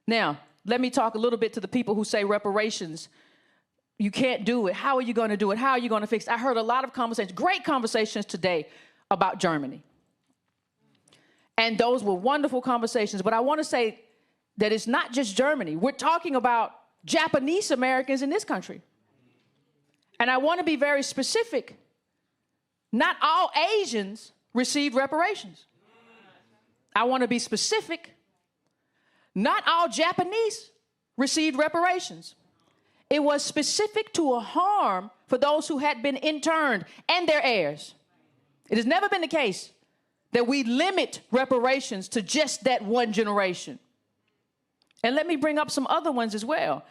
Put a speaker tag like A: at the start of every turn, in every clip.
A: Now, let me talk a little bit to the people who say reparations, you can't do it. How are you going to do it? How are you going to fix it? I heard a lot of conversations, great conversations today about Germany. And those were wonderful conversations. But I want to say that it's not just Germany. We're talking about Japanese Americans in this country. And I want to be very specific. Not all Asians received reparations. I want to be specific. Not all Japanese received reparations. It was specific to a harm for those who had been interned and their heirs. It has never been the case that we limit reparations to just that one generation. And let me bring up some other ones as well.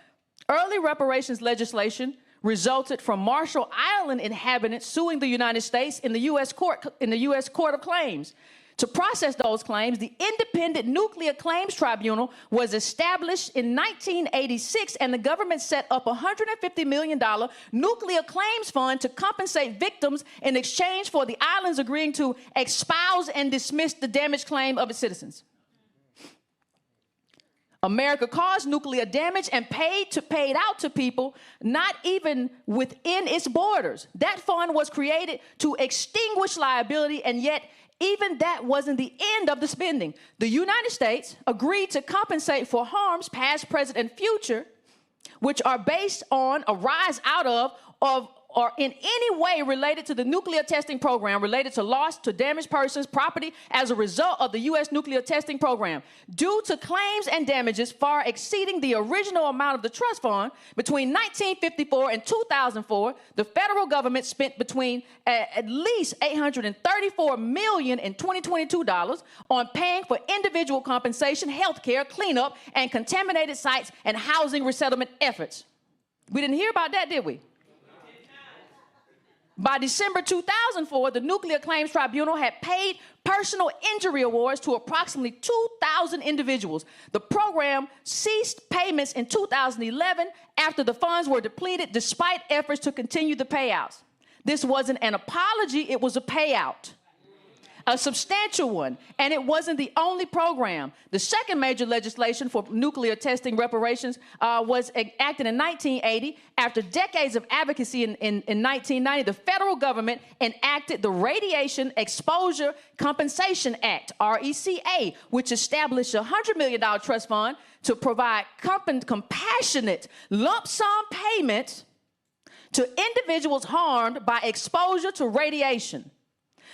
A: Early reparations legislation resulted from Marshall Island inhabitants suing the United States in the U.S. Court of Claims. To process those claims, the Independent Nuclear Claims Tribunal was established in 1986, and the government set up a $150 million nuclear claims fund to compensate victims in exchange for the islands agreeing to espouse and dismiss the damaged claim of its citizens. America caused nuclear damage and paid out to people not even within its borders. That fund was created to extinguish liability, and yet even that wasn't the end of the spending. The United States agreed to compensate for harms past, present, and future, which are based on, arise out of, or in any way related to the nuclear testing program, related to loss to damaged persons, property as a result of the U.S. nuclear testing program. Due to claims and damages far exceeding the original amount of the trust fund, between 1954 and 2004, the federal government spent between at least $834 million in 2022 on paying for individual compensation, health care, cleanup, and contaminated sites and housing resettlement efforts. We didn't hear about that, did we? By December 2004, the Nuclear Claims Tribunal had paid personal injury awards to approximately 2,000 individuals. The program ceased payments in 2011 after the funds were depleted, despite efforts to continue the payouts. This wasn't an apology, it was a payout. A substantial one, and it wasn't the only program. The second major legislation for nuclear testing reparations was enacted in 1980. After decades of advocacy in 1990, the federal government enacted the Radiation Exposure Compensation Act, RECA, which established a $100 million trust fund to provide compassionate lump sum payments to individuals harmed by exposure to radiation.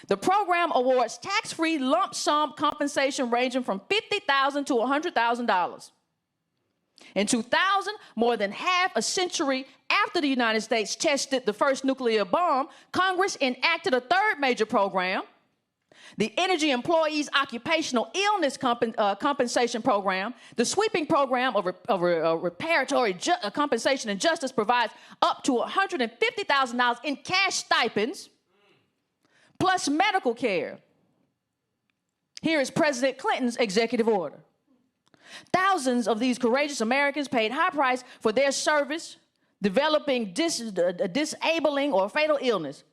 A: The program awards tax-free lump sum compensation ranging from $50,000 to $100,000. In 2000, more than half a century after the United States tested the first nuclear bomb, Congress enacted a third major program, the Energy Employees Occupational Illness Compensation Program. The sweeping program of reparatory compensation and justice provides up to $150,000 in cash stipends, plus medical care. Here is President Clinton's executive order. Thousands of these courageous Americans paid high price for their service, developing disabling or fatal illness.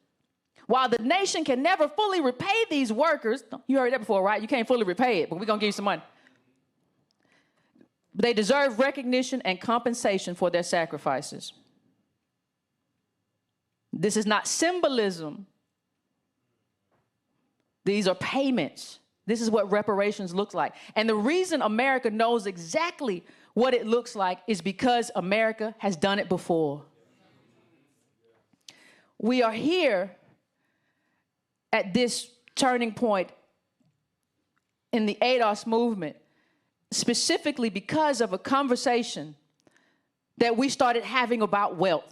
A: While the nation can never fully repay these workers, you heard that before, right? You can't fully repay it, but we're going to give you some money. They deserve recognition and compensation for their sacrifices. This is not symbolism. These are payments. This is what reparations looks like. And the reason America knows exactly what it looks like is because America has done it before. We are here at this turning point in the ADOS movement, specifically because of a conversation that we started having about wealth.